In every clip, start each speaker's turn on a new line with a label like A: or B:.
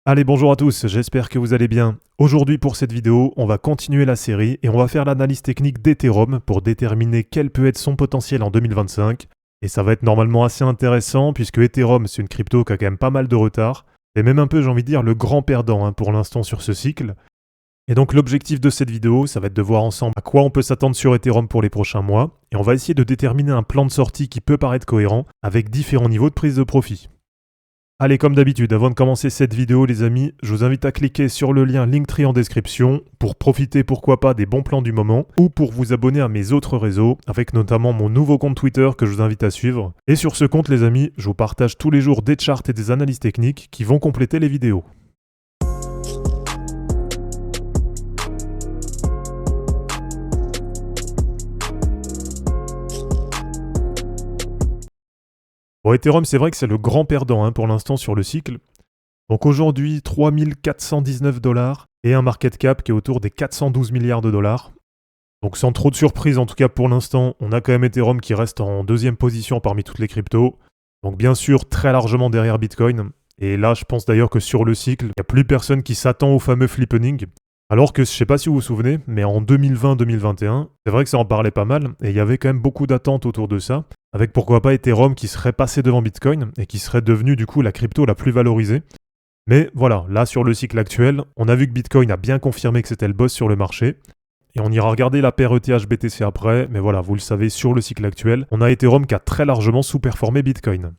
A: Allez, bonjour à tous, j'espère que vous allez bien. Aujourd'hui pour cette vidéo, on va continuer la série et on va faire l'analyse technique d'Ethereum pour déterminer quel peut être son potentiel en 2025. Et ça va être normalement assez intéressant puisque Ethereum c'est une crypto qui a quand même pas mal de retard. Et même un peu, j'ai envie de dire, le grand perdant pour l'instant sur ce cycle. Et donc l'objectif de cette vidéo, ça va être de voir ensemble à quoi on peut s'attendre sur Ethereum pour les prochains mois. Et on va essayer de déterminer un plan de sortie qui peut paraître cohérent avec différents niveaux de prise de profit. Allez, comme d'habitude, avant de commencer cette vidéo, les amis, je vous invite à cliquer sur le lien Linktree en description pour profiter, pourquoi pas, des bons plans du moment ou pour vous abonner à mes autres réseaux, avec notamment mon nouveau compte Twitter que je vous invite à suivre. Et sur ce compte, les amis, je vous partage tous les jours des charts et des analyses techniques qui vont compléter les vidéos. Bon, Ethereum, c'est vrai que c'est le grand perdant pour l'instant sur le cycle. Donc aujourd'hui, 3419 $ et un market cap qui est autour des 412 milliards de dollars. Donc sans trop de surprise, en tout cas pour l'instant, on a quand même Ethereum qui reste en deuxième position parmi toutes les cryptos. Donc bien sûr, très largement derrière Bitcoin. Et là, je pense d'ailleurs que sur le cycle, il n'y a plus personne qui s'attend au fameux flippening. Alors que, je sais pas si vous vous souvenez, mais en 2020-2021, c'est vrai que ça en parlait pas mal, et il y avait quand même beaucoup d'attentes autour de ça, avec pourquoi pas Ethereum qui serait passé devant Bitcoin, et qui serait devenu du coup la crypto la plus valorisée. Mais voilà, là sur le cycle actuel, on a vu que Bitcoin a bien confirmé que c'était le boss sur le marché, et on ira regarder la paire ETH-BTC après, mais voilà, vous le savez, sur le cycle actuel, on a Ethereum qui a très largement sous-performé Bitcoin.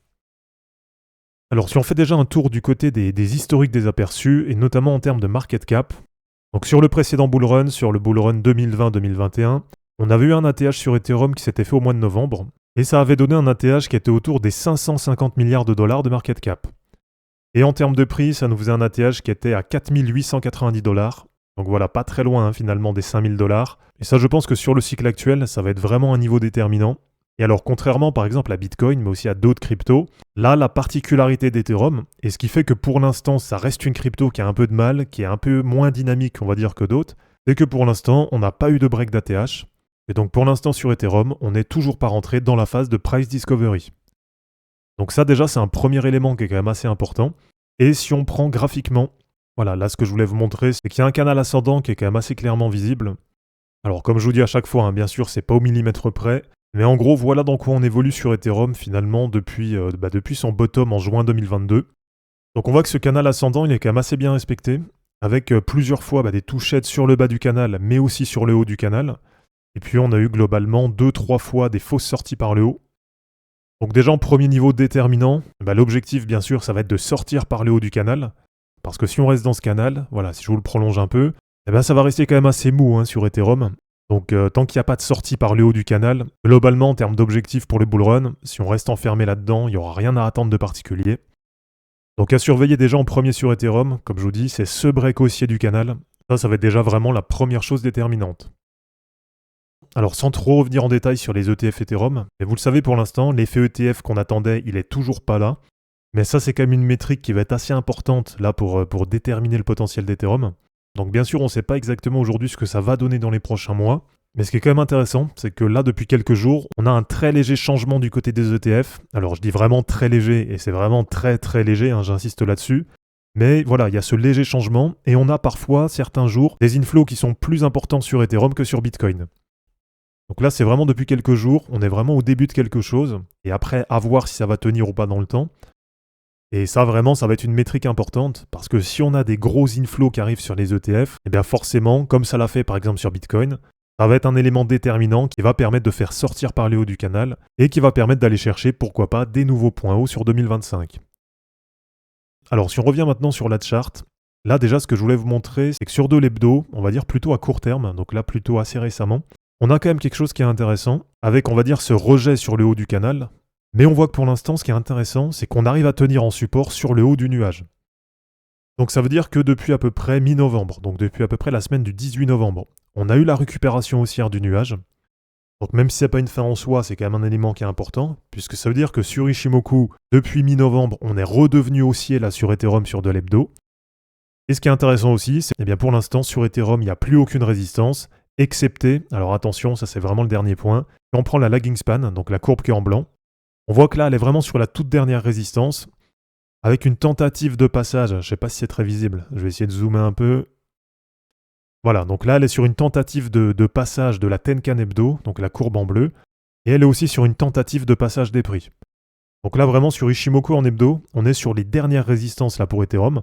A: Alors si on fait déjà un tour du côté des historiques des aperçus, et notamment en termes de market cap, donc sur le précédent bullrun, sur le bullrun 2020-2021, on avait eu un ATH sur Ethereum qui s'était fait au mois de novembre, et ça avait donné un ATH qui était autour des 550 milliards de dollars de market cap. Et en termes de prix, ça nous faisait un ATH qui était à 4890 $. Donc voilà, pas très loin finalement des 5000 $. Et ça, je pense que sur le cycle actuel, ça va être vraiment un niveau déterminant. Et alors, contrairement par exemple à Bitcoin, mais aussi à d'autres cryptos, là, la particularité d'Ethereum, et ce qui fait que pour l'instant, ça reste une crypto qui a un peu de mal, qui est un peu moins dynamique, on va dire, que d'autres, c'est que pour l'instant, on n'a pas eu de break d'ATH. Et donc pour l'instant sur Ethereum, on n'est toujours pas rentré dans la phase de price discovery. Donc ça déjà, c'est un premier élément qui est quand même assez important. Et si on prend graphiquement, voilà, là ce que je voulais vous montrer, c'est qu'il y a un canal ascendant qui est quand même assez clairement visible. Alors comme je vous dis à chaque fois, bien sûr, c'est pas au millimètre près, mais en gros, voilà dans quoi on évolue sur Ethereum finalement depuis son bottom en juin 2022. Donc on voit que ce canal ascendant, il est quand même assez bien respecté, avec plusieurs fois des touchettes sur le bas du canal, mais aussi sur le haut du canal. Et puis on a eu globalement 2-3 fois des fausses sorties par le haut. Donc déjà en premier niveau déterminant, l'objectif bien sûr ça va être de sortir par le haut du canal, parce que si on reste dans ce canal, voilà, si je vous le prolonge un peu, ça va rester quand même assez mou sur Ethereum. Donc tant qu'il n'y a pas de sortie par le haut du canal, globalement en termes d'objectifs pour le bullrun, si on reste enfermé là-dedans, il n'y aura rien à attendre de particulier. Donc à surveiller déjà en premier sur Ethereum, comme je vous dis, c'est ce break haussier du canal. Ça va être déjà vraiment la première chose déterminante. Alors sans trop revenir en détail sur les ETF Ethereum, mais vous le savez pour l'instant, l'effet ETF qu'on attendait, il est toujours pas là. Mais ça c'est quand même une métrique qui va être assez importante là pour déterminer le potentiel d'Ethereum. Donc bien sûr on ne sait pas exactement aujourd'hui ce que ça va donner dans les prochains mois. Mais ce qui est quand même intéressant, c'est que là depuis quelques jours, on a un très léger changement du côté des ETF. Alors je dis vraiment très léger, et c'est vraiment très très léger, j'insiste là-dessus. Mais voilà, il y a ce léger changement, et on a parfois, certains jours, des inflows qui sont plus importants sur Ethereum que sur Bitcoin. Donc là, c'est vraiment depuis quelques jours, on est vraiment au début de quelque chose, et après, à voir si ça va tenir ou pas dans le temps. Et ça, vraiment, ça va être une métrique importante, parce que si on a des gros inflows qui arrivent sur les ETF, et bien forcément, comme ça l'a fait par exemple sur Bitcoin, ça va être un élément déterminant qui va permettre de faire sortir par les hauts du canal, et qui va permettre d'aller chercher, pourquoi pas, des nouveaux points hauts sur 2025. Alors, si on revient maintenant sur la chart, là déjà, ce que je voulais vous montrer, c'est que sur de l'hebdo, on va dire plutôt à court terme, donc là plutôt assez récemment, on a quand même quelque chose qui est intéressant, avec on va dire ce rejet sur le haut du canal, mais on voit que pour l'instant ce qui est intéressant, c'est qu'on arrive à tenir en support sur le haut du nuage. Donc ça veut dire que depuis à peu près mi-novembre, donc depuis à peu près la semaine du 18 novembre, on a eu la récupération haussière du nuage. Donc même si c'est pas une fin en soi, c'est quand même un élément qui est important, puisque ça veut dire que sur Ishimoku, depuis mi-novembre, on est redevenu haussier là sur Ethereum sur de l'hebdo. Et ce qui est intéressant aussi, c'est bien pour l'instant sur Ethereum, il n'y a plus aucune résistance, excepté, alors attention, ça c'est vraiment le dernier point, si on prend la lagging span, donc la courbe qui est en blanc, on voit que là elle est vraiment sur la toute dernière résistance, avec une tentative de passage. Je ne sais pas si c'est très visible. Je vais essayer de zoomer un peu. Voilà, donc là, elle est sur une tentative de passage de la Tenkan Hebdo, donc la courbe en bleu, et elle est aussi sur une tentative de passage des prix. Donc là, vraiment, sur Ishimoku en hebdo, on est sur les dernières résistances là pour Ethereum.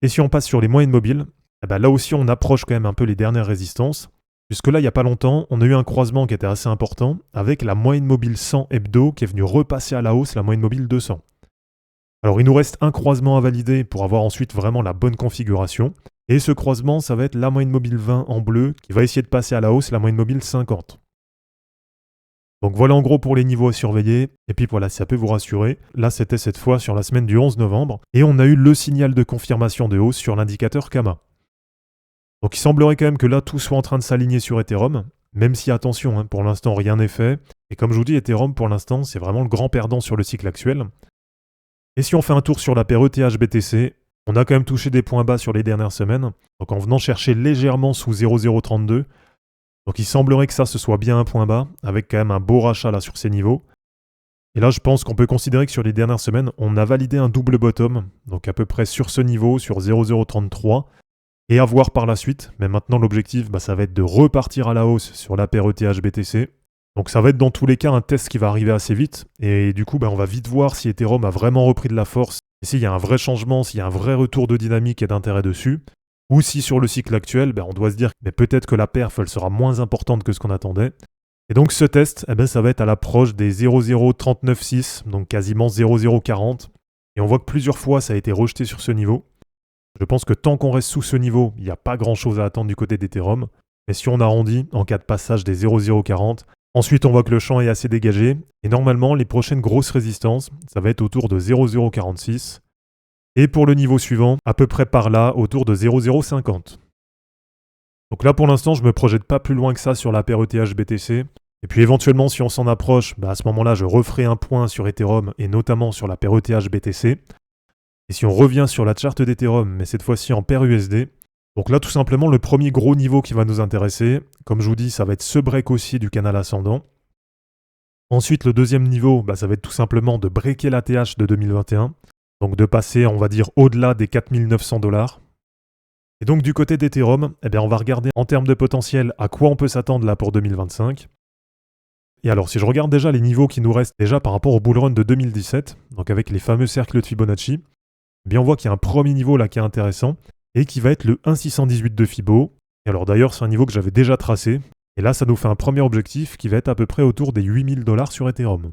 A: Et si on passe sur les moyennes mobiles, eh ben là aussi, on approche quand même un peu les dernières résistances, puisque là, il n'y a pas longtemps, on a eu un croisement qui était assez important, avec la moyenne mobile 100 hebdo qui est venue repasser à la hausse la moyenne mobile 200. Alors, il nous reste un croisement à valider pour avoir ensuite vraiment la bonne configuration. Et ce croisement, ça va être la moyenne mobile 20 en bleu qui va essayer de passer à la hausse la moyenne mobile 50. Donc voilà en gros pour les niveaux à surveiller. Et puis voilà, si ça peut vous rassurer, là c'était cette fois sur la semaine du 11 novembre. Et on a eu le signal de confirmation de hausse sur l'indicateur Kama. Donc il semblerait quand même que là tout soit en train de s'aligner sur Ethereum. Même si attention, pour l'instant rien n'est fait. Et comme je vous dis, Ethereum pour l'instant c'est vraiment le grand perdant sur le cycle actuel. Et si on fait un tour sur la paire ETH-BTC, on a quand même touché des points bas sur les dernières semaines. Donc en venant chercher légèrement sous 0,032. Donc il semblerait que ça ce soit bien un point bas, avec quand même un beau rachat là sur ces niveaux. Et là je pense qu'on peut considérer que sur les dernières semaines, on a validé un double bottom, donc à peu près sur ce niveau, sur 0,033, et à voir par la suite. Mais maintenant l'objectif, ça va être de repartir à la hausse sur la paire ETH-BTC. Donc ça va être dans tous les cas un test qui va arriver assez vite, et du coup on va vite voir si Ethereum a vraiment repris de la force, et s'il y a un vrai changement, s'il y a un vrai retour de dynamique et d'intérêt dessus. Ou si sur le cycle actuel, on doit se dire que peut-être que la perf elle sera moins importante que ce qu'on attendait. Et donc ce test, ça va être à l'approche des 0,0396, donc quasiment 0,040. Et on voit que plusieurs fois ça a été rejeté sur ce niveau. Je pense que tant qu'on reste sous ce niveau, il n'y a pas grand-chose à attendre du côté d'Ethereum. Mais si on arrondit, en cas de passage des 0,040, ensuite on voit que le champ est assez dégagé. Et normalement, les prochaines grosses résistances, ça va être autour de 0,046. Et pour le niveau suivant, à peu près par là, autour de 0,050. Donc là pour l'instant, je ne me projette pas plus loin que ça sur la paire ETH-BTC. Et puis éventuellement, si on s'en approche, à ce moment-là, je referai un point sur Ethereum et notamment sur la paire ETH-BTC. Et si on revient sur la charte d'Ethereum, mais cette fois-ci en paire USD, donc là tout simplement le premier gros niveau qui va nous intéresser, comme je vous dis, ça va être ce break aussi du canal ascendant. Ensuite, le deuxième niveau, ça va être tout simplement de breaker la TH de 2021. Donc de passer, on va dire, au-delà des 4900 $. Et donc du côté d'Ethereum, on va regarder en termes de potentiel à quoi on peut s'attendre là pour 2025. Et alors si je regarde déjà les niveaux qui nous restent déjà par rapport au bull run de 2017, donc avec les fameux cercles de Fibonacci, on voit qu'il y a un premier niveau là qui est intéressant et qui va être le 1,618 de Fibo. Et alors d'ailleurs c'est un niveau que j'avais déjà tracé. Et là ça nous fait un premier objectif qui va être à peu près autour des 8000 $ sur Ethereum.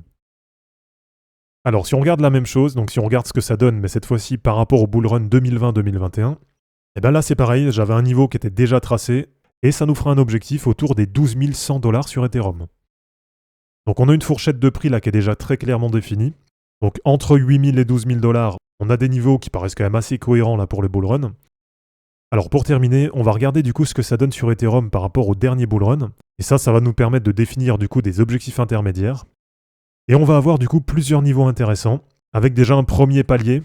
A: Alors, si on regarde la même chose, donc si on regarde ce que ça donne, mais cette fois-ci par rapport au bull run 2020-2021, là c'est pareil, j'avais un niveau qui était déjà tracé, et ça nous fera un objectif autour des 12 100 $ sur Ethereum. Donc on a une fourchette de prix là qui est déjà très clairement définie. Donc entre 8000 et 12 000 $, on a des niveaux qui paraissent quand même assez cohérents là pour le bull run. Alors pour terminer, on va regarder du coup ce que ça donne sur Ethereum par rapport au dernier bull run, et ça va nous permettre de définir du coup des objectifs intermédiaires. Et on va avoir du coup plusieurs niveaux intéressants, avec déjà un premier palier.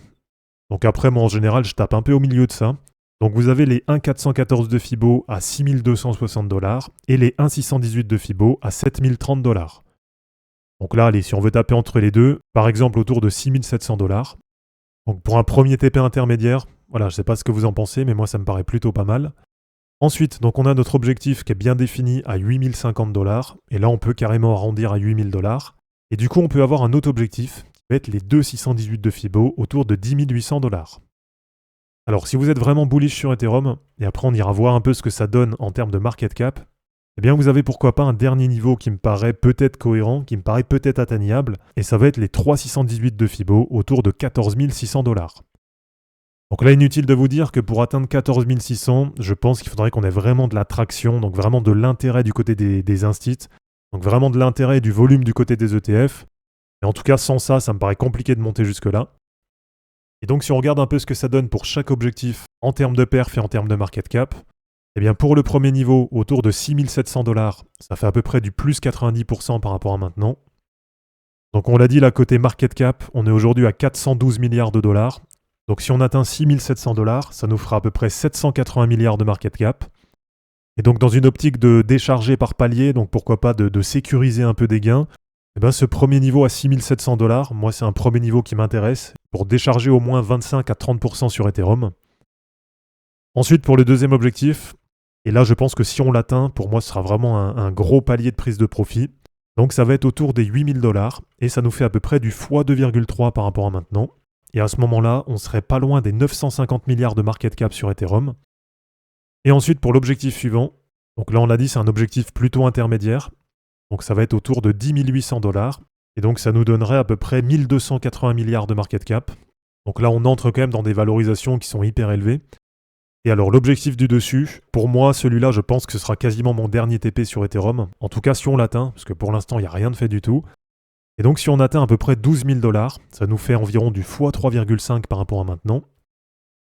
A: Donc après, moi en général, je tape un peu au milieu de ça. Donc vous avez les 1,414 de Fibo à 6260 $ et les 1,618 de Fibo à 7030 $. Donc là, allez, si on veut taper entre les deux, par exemple autour de 6700 $. Donc pour un premier TP intermédiaire, voilà, je ne sais pas ce que vous en pensez, mais moi ça me paraît plutôt pas mal. Ensuite, donc on a notre objectif qui est bien défini à 8050 $, et là on peut carrément arrondir à 8000 $. Et du coup, on peut avoir un autre objectif, qui va être les 2,618 de Fibo, autour de 10 800 $. Alors, si vous êtes vraiment bullish sur Ethereum, et après on ira voir un peu ce que ça donne en termes de market cap, vous avez pourquoi pas un dernier niveau qui me paraît peut-être cohérent, qui me paraît peut-être atteignable, et ça va être les 3,618 de Fibo, autour de 14 600 $. Donc là, inutile de vous dire que pour atteindre 14 600, je pense qu'il faudrait qu'on ait vraiment de la traction, donc vraiment de l'intérêt du côté des instituts, donc vraiment de l'intérêt et du volume du côté des ETF. Et en tout cas, sans ça, ça me paraît compliqué de monter jusque-là. Et donc, si on regarde un peu ce que ça donne pour chaque objectif en termes de perf et en termes de market cap, pour le premier niveau, autour de 6700 $, ça fait à peu près du plus 90% par rapport à maintenant. Donc on l'a dit, là, côté market cap, on est aujourd'hui à 412 milliards de dollars. Donc si on atteint 6700 $, ça nous fera à peu près 780 milliards de market cap. Et donc dans une optique de décharger par palier, donc pourquoi pas de sécuriser un peu des gains, Eh ben, ce premier niveau à 6700 $, moi c'est un premier niveau qui m'intéresse pour décharger au moins 25 à 30% sur Ethereum. Ensuite, pour le deuxième objectif, et là je pense que si on l'atteint, pour moi ce sera vraiment un gros palier de prise de profit. Donc ça va être autour des 8000 $, et ça nous fait à peu près du x2,3 par rapport à maintenant. Et à ce moment-là, on serait pas loin des 950 milliards de market cap sur Ethereum. Et ensuite, pour l'objectif suivant, donc là on l'a dit, c'est un objectif plutôt intermédiaire. Donc ça va être autour de 10 800 $. Et donc ça nous donnerait à peu près 1280 milliards de market cap. Donc là on entre quand même dans des valorisations qui sont hyper élevées. Et alors l'objectif du dessus, pour moi celui-là je pense que ce sera quasiment mon dernier TP sur Ethereum. En tout cas si on l'atteint, parce que pour l'instant il n'y a rien de fait du tout. Et donc si on atteint à peu près 12 000 $, ça nous fait environ du x3,5 par rapport à maintenant.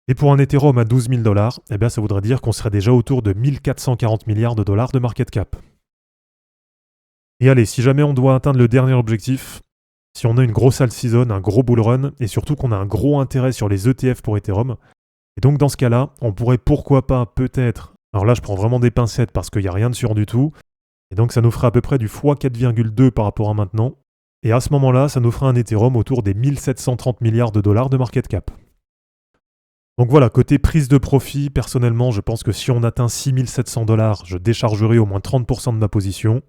A: Et pour un Ethereum à 12 000 $, eh bien ça voudrait dire qu'on serait déjà autour de 1440 milliards de dollars de market cap. Et allez, si jamais on doit atteindre le dernier objectif, si on a une grosse alt season, un gros bull run, et surtout qu'on a un gros intérêt sur les ETF pour Ethereum, et donc dans ce cas-là, on pourrait pourquoi pas, peut-être, alors là je prends vraiment des pincettes parce qu'il n'y a rien de sûr du tout, et donc ça nous ferait à peu près du x4,2 par rapport à maintenant, et à ce moment-là, ça nous fera un Ethereum autour des 1730 milliards de dollars de market cap. Donc voilà, côté prise de profit, personnellement, je pense que si on atteint 6700 $, je déchargerai au moins 30% de ma position.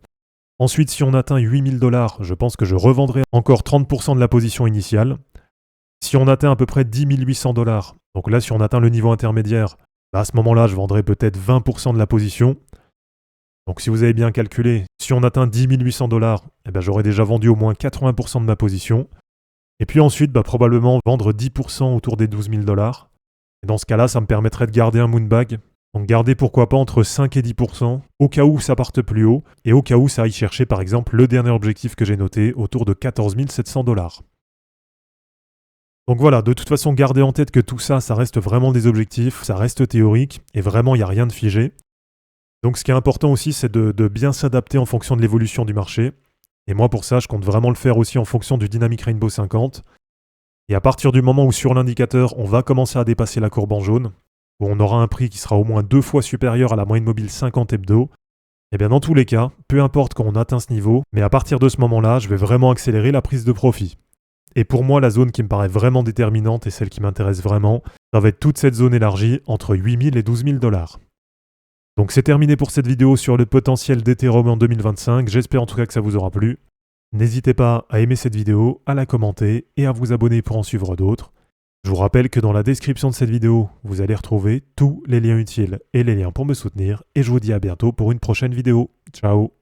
A: Ensuite, si on atteint 8000 $, je pense que je revendrai encore 30% de la position initiale. Si on atteint à peu près 10 800 $, donc là, si on atteint le niveau intermédiaire, à ce moment-là, je vendrai peut-être 20% de la position. Donc si vous avez bien calculé, si on atteint 10 800 $, eh ben, j'aurai déjà vendu au moins 80% de ma position. Et puis ensuite, probablement vendre 10% autour des 12 000 $. Et dans ce cas-là, ça me permettrait de garder un moonbag. Donc garder pourquoi pas entre 5 et 10%, au cas où ça parte plus haut, et au cas où ça aille chercher par exemple le dernier objectif que j'ai noté, autour de 14 700 $. Donc voilà, de toute façon, gardez en tête que tout ça, ça reste vraiment des objectifs, ça reste théorique, et vraiment, il n'y a rien de figé. Donc ce qui est important aussi, c'est de bien s'adapter en fonction de l'évolution du marché. Et moi, pour ça, je compte vraiment le faire aussi en fonction du Dynamic Rainbow 50. Et à partir du moment où sur l'indicateur, on va commencer à dépasser la courbe en jaune, où on aura un prix qui sera au moins 2 fois supérieur à la moyenne mobile 50 hebdo, et bien dans tous les cas, peu importe quand on atteint ce niveau, mais à partir de ce moment-là, je vais vraiment accélérer la prise de profit. Et pour moi, la zone qui me paraît vraiment déterminante et celle qui m'intéresse vraiment, ça va être toute cette zone élargie entre 8000 et 12 000 $. Donc c'est terminé pour cette vidéo sur le potentiel d'Ethereum en 2025, j'espère en tout cas que ça vous aura plu. N'hésitez pas à aimer cette vidéo, à la commenter et à vous abonner pour en suivre d'autres. Je vous rappelle que dans la description de cette vidéo, vous allez retrouver tous les liens utiles et les liens pour me soutenir. Et je vous dis à bientôt pour une prochaine vidéo. Ciao!